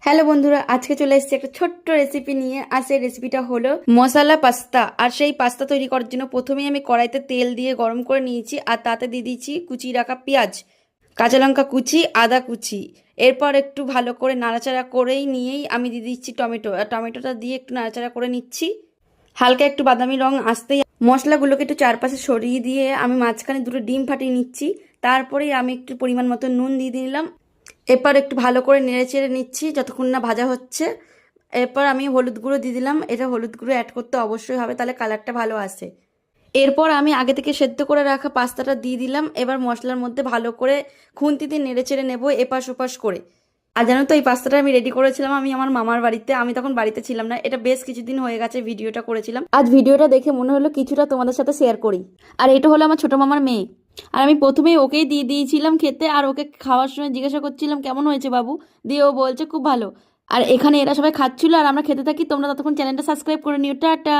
Hello বন্ধুরা, আজকে চলে এসেছি একটা ছোট্ট রেসিপি নিয়ে। আর সেই রেসিপিটা হলো মশলা পাস্তা। আর সেই পাস্তা তৈরি করার জন্য প্রথমেই আমি কড়াইতে তেল দিয়ে গরম করে নিয়েছি, আর তাতে দিয়ে দিয়েছি কুচি রাখা পেঁয়াজ, কাঁচা লঙ্কা কুচি, আদা কুচি। এরপর একটু ভালো করে নাড়াচাড়া করেই নিয়েই আমি দিয়ে দিচ্ছি টমেটো, আর টমেটোটা দিয়ে একটু নাড়াচাড়া করে নিচ্ছি। হালকা একটু বাদামি রং আসতেই মশলাগুলোকে একটু চারপাশে সরিয়ে দিয়ে আমি মাঝখানে দুটো ডিম ফাটিয়ে নিচ্ছি। তারপরেই আমি একটু পরিমাণ মতো নুন দিয়ে দিলাম। এরপর একটু ভালো করে নেড়ে চেড়ে নিচ্ছি যতক্ষণ না ভাজা হচ্ছে। এরপর আমি হলুদ গুঁড়ো দিয়ে দিলাম। এটা হলুদ গুঁড়ো অ্যাড করতে অবশ্যই হবে, তাহলে কালারটা ভালো আসে। এরপর আমি আগে থেকে সেদ্ধ করে রাখা পাস্তাটা দিয়ে দিলাম। এবার মশলার মধ্যে ভালো করে খুন্তি দিয়ে নেড়ে চেড়ে নেবো এপাশ ওপাশ করে। আর জানো তো, এই পাস্তাটা আমি রেডি করেছিলাম আমি আমার মামার বাড়িতে। আমি তখন বাড়িতে ছিলাম না, এটা বেশ কিছুদিন হয়ে গেছে ভিডিওটা করেছিলাম। আজ ভিডিওটা দেখে মনে হলো কিছুটা তোমাদের সাথে শেয়ার করি। আর এটা হলো আমার ছোট মামার মেয়ে। আর আমি প্রথমেই ওকেই দিয়ে দিয়েছিলাম খেতে, আর ওকে খাওয়ার সময় জিজ্ঞাসা করছিলাম কেমন হয়েছে বাবু, দিয়ে ও বলছে খুব ভালো। আর এখানে এরা সবাই খাচ্ছিল আর আমরা খেতে থাকি। তোমরা ততক্ষণ চ্যানেলটা সাবস্ক্রাইব করে নিও। টাটা।